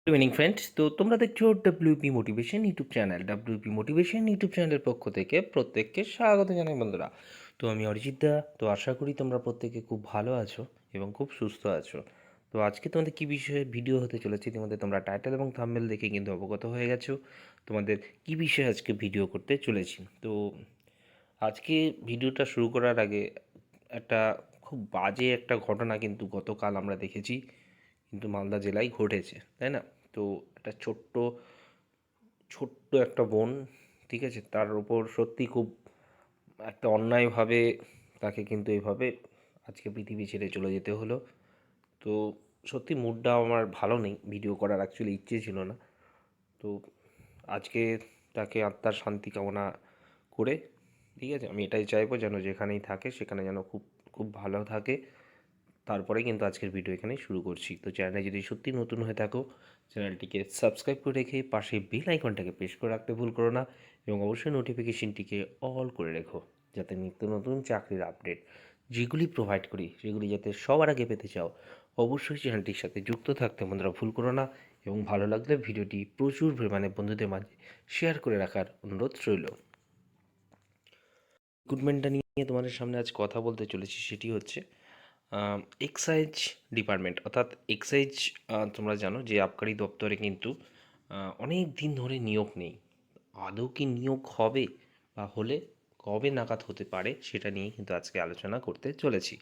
Good evening friends. তো তোমরা দেখছো WP motivation YouTube channel. WP motivation YouTube চ্যানেলের পক্ষ থেকে প্রত্যেককে স্বাগত জানাই বন্ধুরা। তো আমি অরিজিৎ দা। তো আশা করি তোমরা প্রত্যেকে খুব ভালো আছো এবং খুব সুস্থ আছো। তো আজকে তোমাদের কী বিষয়ে ভিডিও হতে চলেছে ইতিমধ্যে তোমরা টাইটেল এবং থাম্বনেল দেখে কিন্তু অবগত হয়ে গেছো তোমাদের কী বিষয়ে আজকে ভিডিও করতে চলেছি। তো আজকে ভিডিওটা শুরু করার আগে একটা খুব বাজে একটা ঘটনা কিন্তু গতকাল আমরা দেখেছি, কিন্তু মালদা জেলায় ঘটেছে, তাই না? তো একটা ছোট্ট ছোট্ট একটা বোন, ঠিক আছে, তার উপর সত্যি খুব একটা অন্যায়ভাবে তাকে কিন্তু এইভাবে আজকে পৃথিবী ছেড়ে চলে যেতে হলো। তো সত্যি মুডটা আমার ভালো নেই, ভিডিও করার অ্যাকচুয়ালি ইচ্ছে ছিল না। তো আজকে তাকে আত্মার শান্তি কামনা করে, ঠিক আছে, আমি এটাই চাইবো যেন যেখানেই থাকে সেখানে যেন খুব খুব ভালো থাকে। তারপরে কিন্তু আজকের ভিডিও এখানেই শুরু করছি। তো চ্যানেলে যদি সত্যি নতুন হয়ে থাকো, চ্যানেলটিকে সাবস্ক্রাইব করে রেখে পাশে বেল আইকনটাকে প্রেস করে রাখতে ভুল করো না, এবং অবশ্যই নোটিফিকেশনটিকে অল করে রেখো, যাতে নিত্য নতুন চাকরির আপডেট যেগুলি প্রোভাইড করি সেগুলি যাতে সবার আগে পেতে চাও। অবশ্যই চ্যানেলটির সাথে যুক্ত থাকতে বন্ধুরা ভুল করো না, এবং ভালো লাগলে ভিডিওটি প্রচুর পরিমাণে বন্ধুদের মাঝে শেয়ার করে রাখার অনুরোধ রইল। রিক্রুটমেন্টটা নিয়ে তোমাদের সামনে আজ কথা বলতে চলেছি, সেটি হচ্ছে এক্সাইজ ডিপার্টমেন্ট, অর্থাৎ এক্সাইজ। তোমরা জানো যে আবকারি দপ্তরে কিন্তু অনেক দিন ধরে নিয়োগ নেই। আদৌ কি নিয়োগ হবে বা হলে কবে নাগাদ হতে পারে সেটা নিয়ে কিন্তু আজকে আলোচনা করতে চলেছি।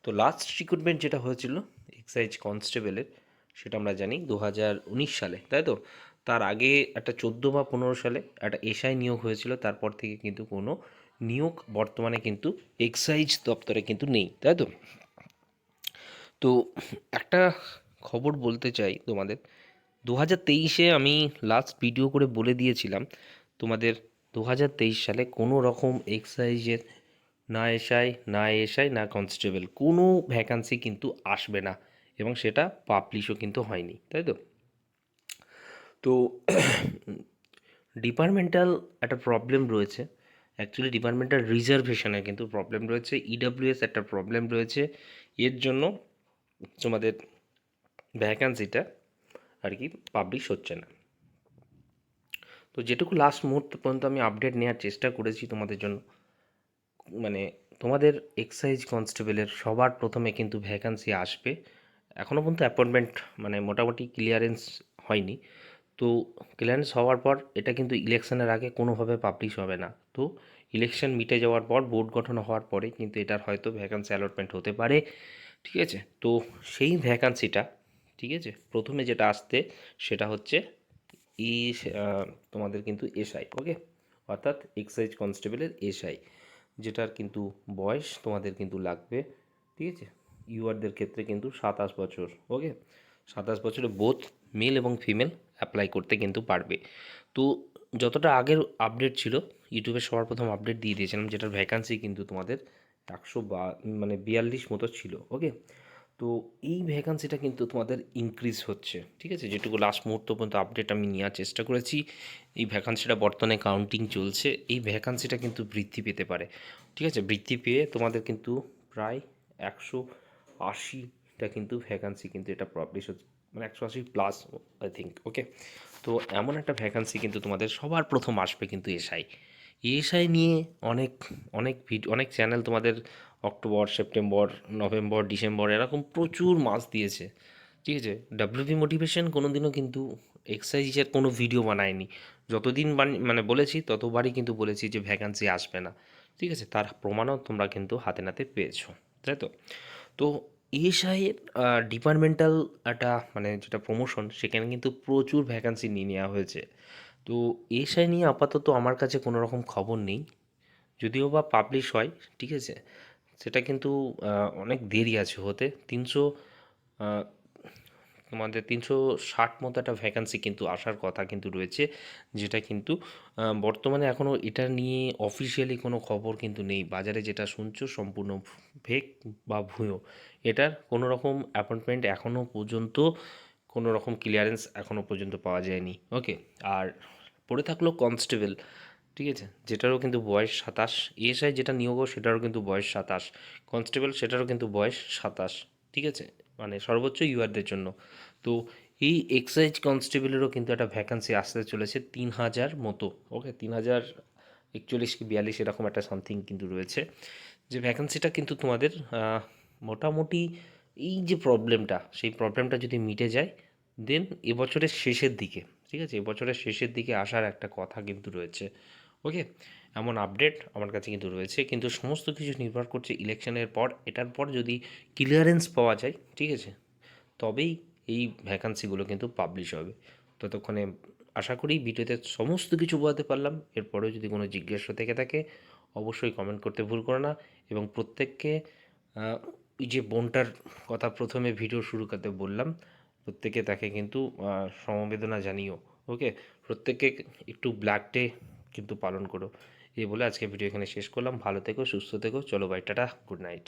তো লাস্ট রিক্রুটমেন্ট যেটা হয়েছিল এক্সাইজ কনস্টেবলের, সেটা আমরা জানি 2019 সালে, তাই তো? তার আগে একটা 14 বা 15 সালে একটা এসআই নিয়োগ হয়েছিল। তারপর থেকে কিন্তু কোনো নিয়োগ বর্তমানে কিন্তু এক্সাইজ দপ্তরে কিন্তু নেই, তাই তো? তো একটা খবর বলতে চাই তোমাদের, 2023-এ আমি লাস্ট ভিডিও করে বলে দিয়েছিলাম তোমাদের 2023 সালে কোনো রকম এক্সাইজের না এসআই না এসআই না কনস্টেবল কোনো ভ্যাকান্সি কিন্তু আসবে না, এবং সেটা পাবলিশও কিন্তু হয়নি, তাই তো? তো ডিপার্টমেন্টাল একটা প্রবলেম রয়েছে, অ্যাকচুয়ালি ডিপার্টমেন্টাল রিজার্ভেশনের কিন্তু প্রবলেম রয়েছে, ইডাব্লিউএস একটা প্রবলেম রয়েছে। এর জন্য তোমাদের ভ্যাকান্সিটা আর কি পাবলিশ হচ্ছে না। তো যেটুকু লাস্ট মুহূর্ত পর্যন্ত আমি আপডেট নেওয়ার চেষ্টা করেছি তোমাদের জন্য, মানে তোমাদের এক্সাইজ কনস্টেবলের সবার প্রথমে কিন্তু ভ্যাকান্সি আসবে। এখনও পর্যন্ত অ্যাপয়েন্টমেন্ট মানে মোটামুটি ক্লিয়ারেন্স হয়নি। তো ক্লিয়ারেন্স হওয়ার পর এটা কিন্তু ইলেকশনের আগে কোনোভাবে পাবলিশ হবে না। তো ইলেকশন মিটে যাওয়ার পর বোর্ড গঠন হওয়ার পরে কিন্তু এটার হয়তো ভ্যাকান্সি অ্যালটমেন্ট হতে পারে, ঠিক আছে? তো সেই ভ্যাকান্সিটা, ঠিক আছে, প্রথমে যেটা আসতে সেটা হচ্ছে ই তোমাদের কিন্তু এসআই, ওকে, অর্থাৎ এক্সাইজ কনস্টেবলের এসআই, যেটার কিন্তু বয়স তোমাদের কিন্তু লাগবে, ঠিক আছে, ইউআরদের ক্ষেত্রে কিন্তু 27 বছর, ওকে। 27 বছরে বোথ মেল এবং ফিমেল অ্যাপ্লাই করতে কিন্তু পারবে। তো যতটা আগের আপডেট ছিল, ইউটিউবে সবার প্রথম আপডেট দিয়ে দিয়েছিলাম, যেটার ভ্যাকান্সি কিন্তু তোমাদের 42 মতো ছিল, ওকে। তো এই ভ্যাকান্সিটা কিন্তু তোমাদের ইনক্রিজ হচ্ছে, ঠিক আছে, যেটুকু লাস্ট মুহূর্ত পর্যন্ত আপডেট আমি নেওয়ার চেষ্টা করেছি। এই ভ্যাকান্সিটা বর্তমানে কাউন্টিং চলছে, এই ভ্যাকান্সিটা কিন্তু বৃদ্ধি পেতে পারে, ঠিক আছে। বৃদ্ধি পেয়ে তোমাদের কিন্তু প্রায় 180টা কিন্তু ভ্যাকান্সি কিন্তু এটা পাবলিশ হচ্ছে, মানে 180 প্লাস আই থিঙ্ক, ওকে। তো এমন একটা ভ্যাকান্সি কিন্তু তোমাদের সবার প্রথম আসবে কিন্তু এসআই। এসআই নিয়ে অনেক অনেক ভিডিও, অনেক চ্যানেল তোমাদের অক্টোবর, সেপ্টেম্বর, নভেম্বর, ডিসেম্বর এরকম প্রচুর মাস দিয়েছে, ঠিক আছে। ডাব্লিউপি মোটিভেশন কোনো দিনও কিন্তু এক্সারসাইজের কোনো ভিডিও বানায়নি। যতদিন মানে বলেছি ততবারই কিন্তু বলেছি যে ভ্যাকান্সি আসবে না, ঠিক আছে। তার প্রমাণও তোমরা কিন্তু হাতে নাতে পেয়েছো, তাই তো? তো এসআইয়ের ডিপার্টমেন্টাল একটা মানে যেটা প্রমোশন, সেখানে কিন্তু প্রচুর ভ্যাকান্সি নিয়ে নেওয়া হয়েছে। তো এসআই নিয়ে আপাতত আমার কাছে কোনো রকম খবর নেই, যদিও বা পাবলিশ হয়, ঠিক আছে, সেটা কিন্তু অনেক দেরি আছে হতে। আহ, তোমাদের 360 মতো একটা ভ্যাকান্সি কিন্তু আসার কথা কিন্তু রয়েছে, যেটা কিন্তু বর্তমানে এখনও এটা নিয়ে অফিসিয়ালি কোনো খবর কিন্তু নেই। বাজারে যেটা শুনছো সম্পূর্ণ ফেক বা ভুয়ো। এটার কোনো রকম অ্যাপয়েন্টমেন্ট এখনও পর্যন্ত, কোনো রকম ক্লিয়ারেন্স এখনও পর্যন্ত পাওয়া যায়নি, ওকে। আর পড়ে থাকলো কনস্টেবল, ঠিক আছে, যেটারও কিন্তু বয়স 27। এএসআই যেটা নিয়োগ সেটারও কিন্তু বয়স 27, কনস্টেবল সেটারও কিন্তু বয়স 27, ঠিক আছে, মানে সর্বোচ্চ ইউআরদের জন্য। তো এই এক্সাইজ কনস্টেবলেরও কিন্তু একটা ভ্যাকান্সি আসতে চলেছে 3000 মতো, ওকে, 3041 কি 42 এরকম একটা সামথিং কিন্তু রয়েছে। যে ভ্যাকান্সিটা কিন্তু তোমাদের মোটামুটি এই যে প্রবলেমটা, সেই প্রবলেমটা যদি মিটে যায় দেন এবছরের শেষের দিকে, ঠিক আছে, এবছরের শেষের দিকে আসার একটা কথা কিন্তু রয়েছে, ওকে। এমন আপডেট আমার কাছে কিন্তু রয়েছে, কিন্তু সমস্ত কিছু নির্ভর করছে ইলেকশনের পর। এটার পর যদি ক্লিয়ারেন্স পাওয়া যায়, ঠিক আছে, তবেই এই ভ্যাকান্সিগুলো কিন্তু পাবলিশ হবে। ততক্ষণে আশা করি ভিডিওতে সমস্ত কিছু বোঝাতে পারলাম। এরপরেও যদি কোনো জিজ্ঞাসা থেকে থাকে অবশ্যই কমেন্ট করতে ভুল করো না, এবং প্রত্যেককে এই যে বোনটার কথা প্রথমে ভিডিও শুরু করতে বললাম, প্রত্যেকে তাকে কিন্তু সমবেদনা জানিও, ওকে। প্রত্যেককে একটু ব্ল্যাক ডে কিন্তু পালন করো। এই বলে আজকে ভিডিও এখানে শেষ করলাম। ভালো থেকো, সুস্থ থেকো, চলো বাই, টাটা, গুড নাইট।